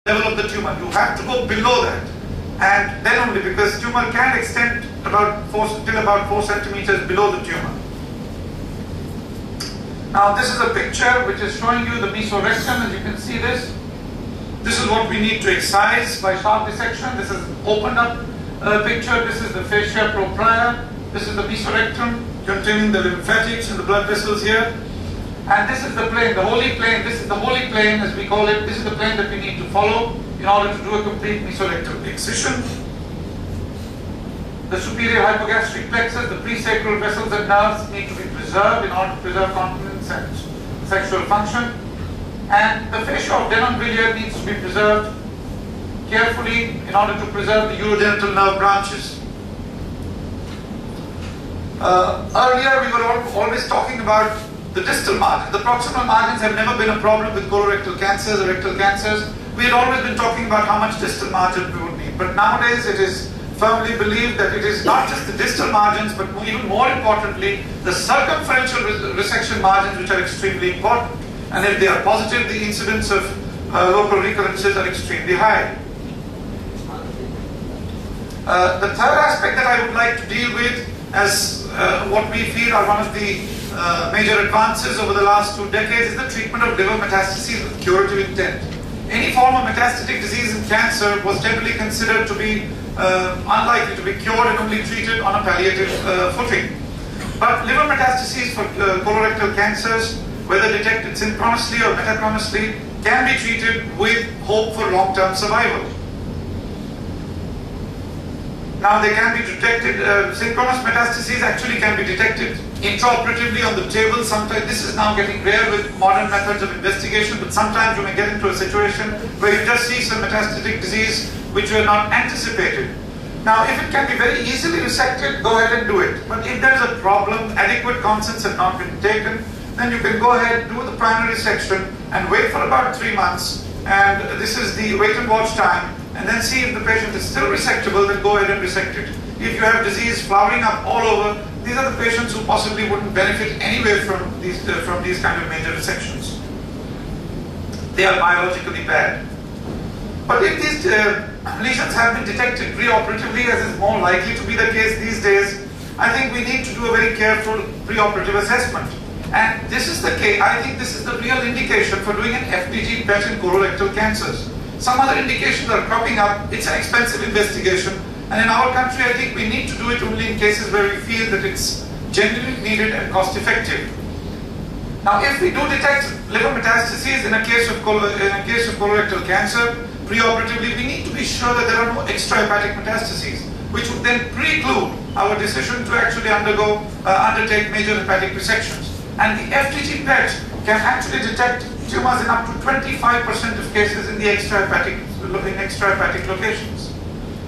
level of the tumor. You have to go below that. And then only, because tumor can extend till about 4 centimeters below the tumor. Now this is a picture which is showing you the mesorectum, as you can see this. This is what we need to excise by sharp dissection. This is opened up picture. This is the fascia propria. This is the mesorectum containing the lymphatics and the blood vessels here. And this is the plane, the holy plane. This is the holy plane as we call it. This is the plane that we need to follow in order to do a complete mesorectal excision. The superior hypogastric plexus, the presacral vessels and nerves need to be preserved in order to preserve continence and sexual function. And the fascia of Denonville needs to be preserved carefully in order to preserve the urogenital nerve branches. Earlier we were always talking about the distal margin. The proximal margins have never been a problem with colorectal cancers or rectal cancers. We had always been talking about how much distal margin we would need. But nowadays it is firmly believed that it is not just the distal margins, but even more importantly, the circumferential resection margins, which are extremely important. And if they are positive, the incidence of local recurrences are extremely high. The third aspect that I would like to deal with as what we feel are one of the major advances over the last 2 decades is the treatment of liver metastases with curative intent. Any form of metastatic disease in cancer was generally considered to be unlikely to be cured and only treated on a palliative footing. But liver metastases for colorectal cancers, whether detected synchronously or metachronously, can be treated with hope for long-term survival. Now they can be detected, synchronous metastases actually can be detected intraoperatively on the table. Sometimes this is now getting rare with modern methods of investigation, but sometimes you may get into a situation where you just see some metastatic disease which you had not anticipated. Now if it can be very easily resected, go ahead and do it. But if there is a problem, adequate consents have not been taken, then you can go ahead, do the primary resection and wait for about 3 months, and this is the wait and watch time, and then see if the patient is still resectable, then go ahead and resect it. If you have disease flowering up all over, these are the patients who possibly wouldn't benefit anyway from these kind of major resections. They are biologically bad. But if these lesions have been detected preoperatively, as is more likely to be the case these days, I think we need to do a very careful preoperative assessment. And this is the case, I think this is the real indication for doing an FDG PET in colorectal cancers. Some other indications are cropping up, it's an expensive investigation, and in our country I think we need to do it only in cases where we feel that it's genuinely needed and cost effective. Now if we do detect liver metastases in a case of colorectal cancer, preoperatively we need to be sure that there are no extrahepatic metastases, which would then preclude our decision to actually undertake major hepatic resections. And the FDG PET can actually detect tumors in up to 25% of cases in the extrahepatic locations,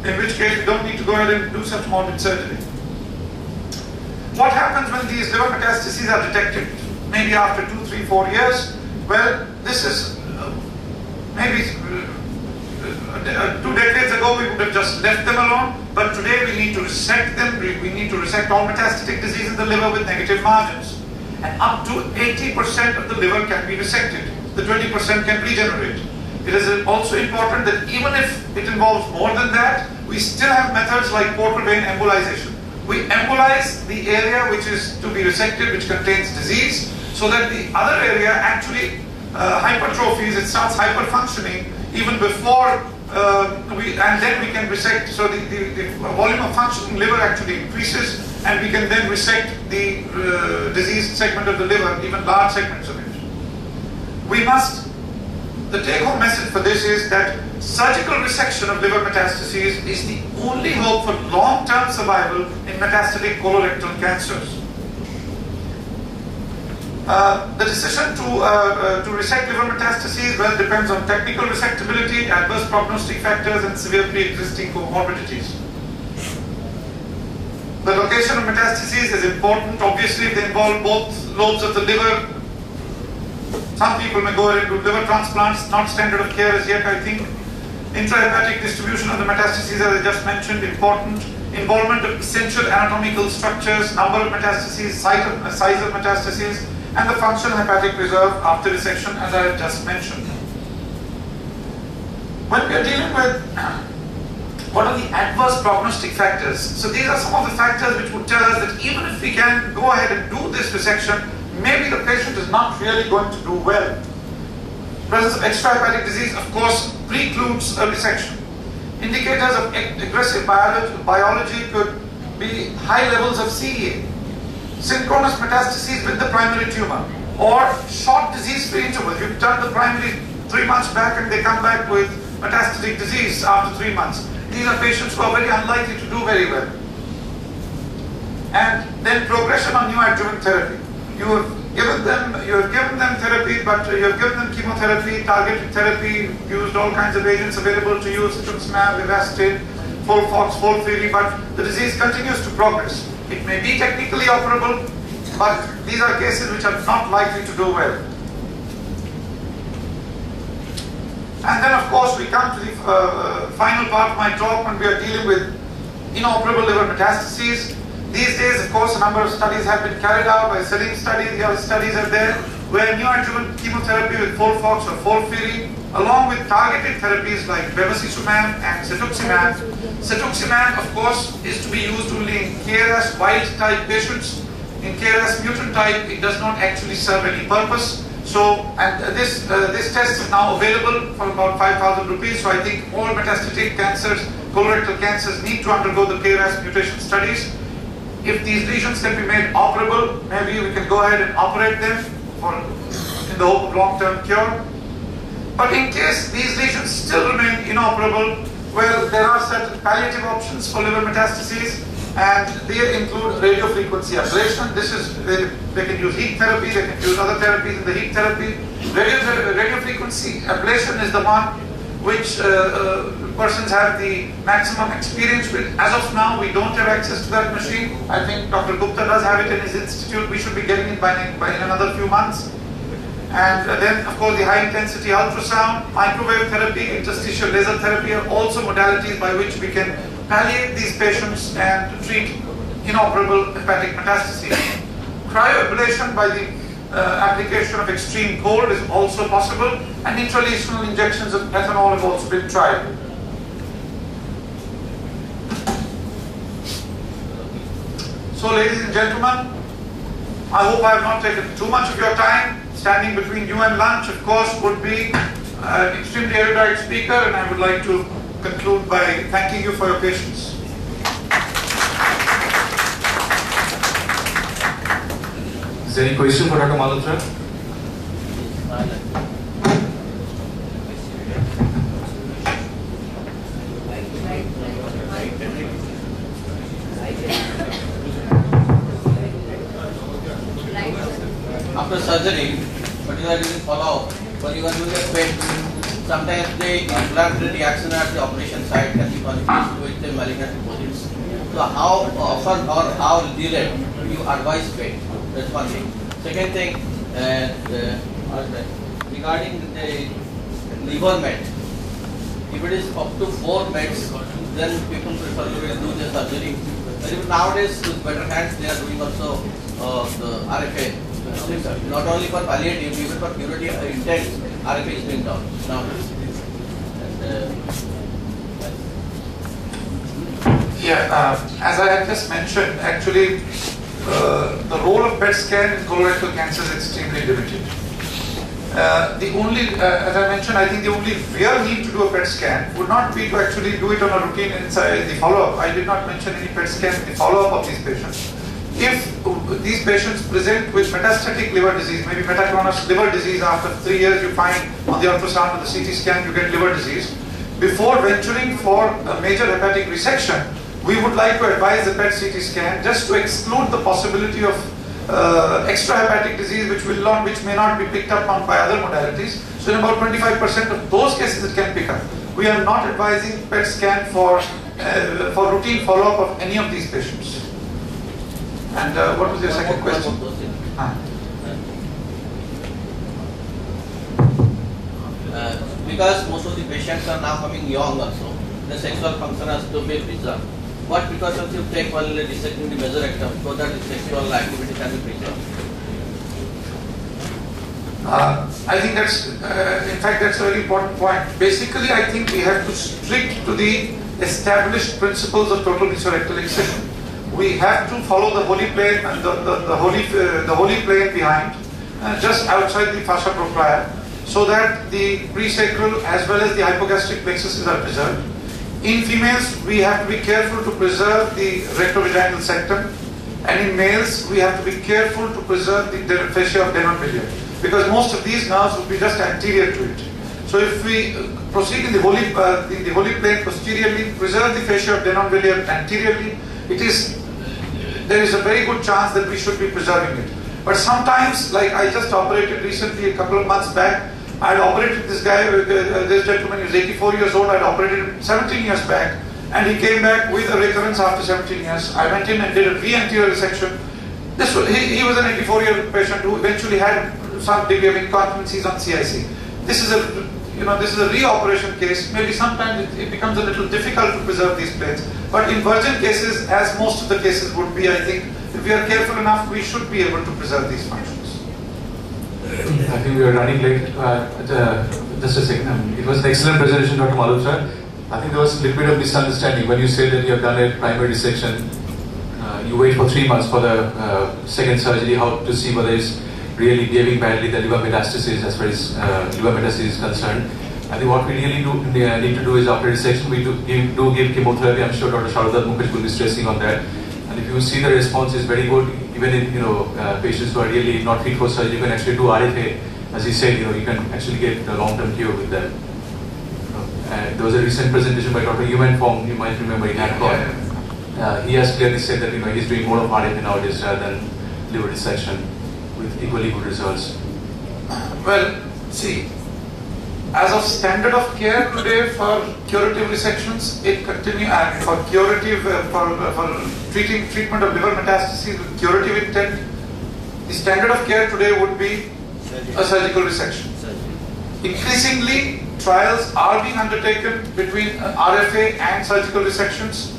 in which case we don't need to go ahead and do such morbid surgery. What happens when these liver metastases are detected? Maybe after 2, 3, 4 years? Well, this is maybe 2 decades ago we would have just left them alone, but today we need to resect them. We need to resect all metastatic disease in the liver with negative margins. And up to 80% of the liver can be resected. The 20% can regenerate. It is also important that even if it involves more than that, we still have methods like portal vein embolization. We embolize the area which is to be resected, which contains disease, so that the other area actually hypertrophies, it starts hyperfunctioning even before and then we can resect, so the volume of functioning liver actually increases, and we can then resect the diseased segment of the liver, even large segments of it. The take-home message for this is that surgical resection of liver metastases is the only hope for long-term survival in metastatic colorectal cancers. The decision to resect liver metastases, well, depends on technical resectability, adverse prognostic factors, and severe pre-existing comorbidities. The location of metastases is important. Obviously, if they involve both lobes of the liver, some people may go ahead and do liver transplants, not standard of care as yet, I think. Intrahepatic distribution of the metastases, as I just mentioned, important. Involvement of essential anatomical structures, number of metastases, size of metastases, and the functional hepatic reserve after resection, as I have just mentioned. When we are dealing with what are the adverse prognostic factors, so these are some of the factors which would tell us that even if we can go ahead and do this resection, maybe the patient is not really going to do well. Presence of extrahepatic disease, of course, precludes a resection. Indicators of aggressive biology could be high levels of CEA, synchronous metastases with the primary tumor, or short disease-free interval. You've done the primary 3 months back and they come back with metastatic disease after 3 months. These are patients who are very unlikely to do very well. And then progression on neoadjuvant therapy. You have given them therapy, but you have given them chemotherapy, targeted therapy, used all kinds of agents available to use, cetuximab, Avastin, FOLFOX, FOLFIRI, but the disease continues to progress. It may be technically operable, but these are cases which are not likely to do well. And then of course we come to the final part of my talk when we are dealing with inoperable liver metastases. These days, of course, a number of studies have been carried out by Salim studies, the other studies are there, where neoadjuvant chemotherapy with FOLFOX or FOLFIRI, along with targeted therapies like bevacizumab and cetuximab. Cetuximab, of course, is to be used only in KRAS wild type patients. In KRAS mutant type, it does not actually serve any purpose. So, and this test is now available for about 5,000 rupees. So I think all metastatic cancers, colorectal cancers, need to undergo the KRAS mutation studies. If these lesions can be made operable, maybe we can go ahead and operate them in the hope of long-term cure. But in case these lesions still remain inoperable, well, there are certain palliative options for liver metastases, and they include radiofrequency ablation. This is, they can use heat therapy, they can use other therapies in the heat therapy. Radiofrequency ablation is the one which persons have the maximum experience with. As of now, we don't have access to that machine. I think Dr. Gupta does have it in his institute. We should be getting it by in another few months. And then, of course, the high-intensity ultrasound, microwave therapy, interstitial laser therapy are also modalities by which we can palliate these patients and treat inoperable hepatic metastases. Cryoablation by the application of extreme cold is also possible, and intralesional injections of ethanol have also been tried. So, ladies and gentlemen, I hope I have not taken too much of your time. Standing between you and lunch, of course, would be an extremely erudite speaker, and I would like to conclude by thanking you for your patience. Is there any question for Dr. Malhotra? After surgery, but you are doing follow-up, when you are doing a PET, sometimes the inflammatory reaction at the operation site can be confused with the malignant deposits. So how often or how delayed do you advise PET? That's one thing. Second thing, regarding the liver met, if it is up to 4 mets, then people prefer to do the surgery. But even nowadays, with better hands, they are doing also the RFA. Not only for palliative, even for curative intent, RFA is being done now. As I had just mentioned, actually, the role of PET scan in colorectal cancer is extremely limited. As I mentioned, I think the only real need to do a PET scan would not be to actually do it on a routine inside the follow-up. I did not mention any PET scan in the follow-up of these patients. If these patients present with metastatic liver disease, maybe metachronous liver disease, after 3 years you find on the ultrasound or the CT scan you get liver disease, before venturing for a major hepatic resection, we would like to advise the PET CT scan just to exclude the possibility of extrahepatic disease which may not be picked up on by other modalities. So in about 25% of those cases it can pick up. We are not advising PET scan for routine follow-up of any of these patients. And what was your second question? Because most of the patients are now coming young also, the sexual function has to be preserved. What precautions you take while resecting the mesorectum so that the sexual activity can be preserved? I think that's, in fact, that's a very important point. Basically, I think we have to stick to the established principles of total hysterectomy excision. We have to follow the holy plane and the holy plane behind, just outside the fascia propria, so that the presacral as well as the hypogastric plexuses are preserved. In females, we have to be careful to preserve the rectovaginal septum, and in males, we have to be careful to preserve the fascia of Denonville, because most of these nerves will be just anterior to it. So if we proceed in the holy plane posteriorly, preserve the fascia of Denonville anteriorly, there is a very good chance that we should be preserving it. But sometimes, like I just operated recently, a couple of months back, I had operated this guy, this gentleman, he was 84 years old, I had operated him 17 years back, and he came back with a recurrence after 17 years. I went in and did a re-anterior resection. He was an 84-year-old patient who eventually had some degree of incontinencies on CIC. This is a re-operation case. Maybe sometimes it becomes a little difficult to preserve these planes. But in virgin cases, as most of the cases would be, I think, if we are careful enough, we should be able to preserve these functions. I think we are running late. Just a second. It was an excellent presentation, Dr. Malhotra. I think there was a little bit of misunderstanding when you said that you have done a primary dissection. You wait for 3 months for the second surgery, how to see whether it's really behaving badly, the liver metastasis as far as liver metastasis is concerned. I think what we really need to do is after dissection, we do give chemotherapy. I'm sure Dr. Shaurdat Mukherjee will be stressing on that. And if you see the response is very good, even in patients who are really not fit for surgery, you can actually do RFA. As he said, you can actually get a long-term cure with that. There was a recent presentation by Dr. Yuman Fong, you might remember in ADCON. He has clearly said that he's doing more of RFA nowadays rather than liver dissection with equally good results. Well, see, as of standard of care today for curative resections, it continues, and for curative, for treatment of liver metastases with curative intent, the standard of care today would be a surgical resection. Increasingly, trials are being undertaken between RFA and surgical resections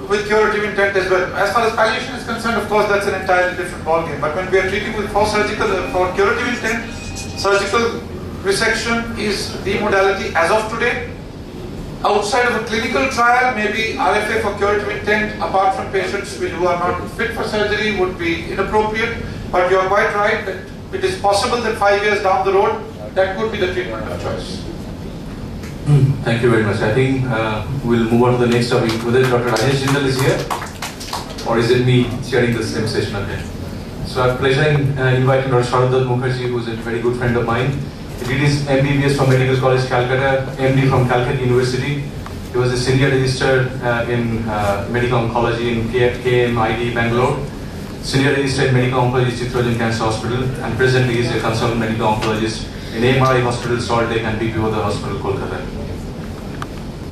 with curative intent as well. As far as palliation is concerned, of course, that's an entirely different ballgame. But when we are treating for curative intent, surgical resection is the modality as of today. Outside of a clinical trial, maybe RFA for curative intent, apart from patients who are not fit for surgery, would be inappropriate. But you are quite right that it is possible that 5 years down the road, that could be the treatment of choice. Thank you very much. I think we'll move on to the next topic. Whether Dr. Rajesh Jindal is here, or is it me chairing the same session again? So I have pleasure in inviting Dr. Shaurdat Mukherjee, who is a very good friend of mine. He did his MBBS from Medical College Calcutta, MD from Calcutta University. He was a senior registrar in medical oncology in KMID Bangalore, senior registrar in medical oncology Chitrajan Cancer Hospital, and presently he is a consultant medical oncologist in AMRI Hospital Salt Lake and BPO the Hospital Kolkata.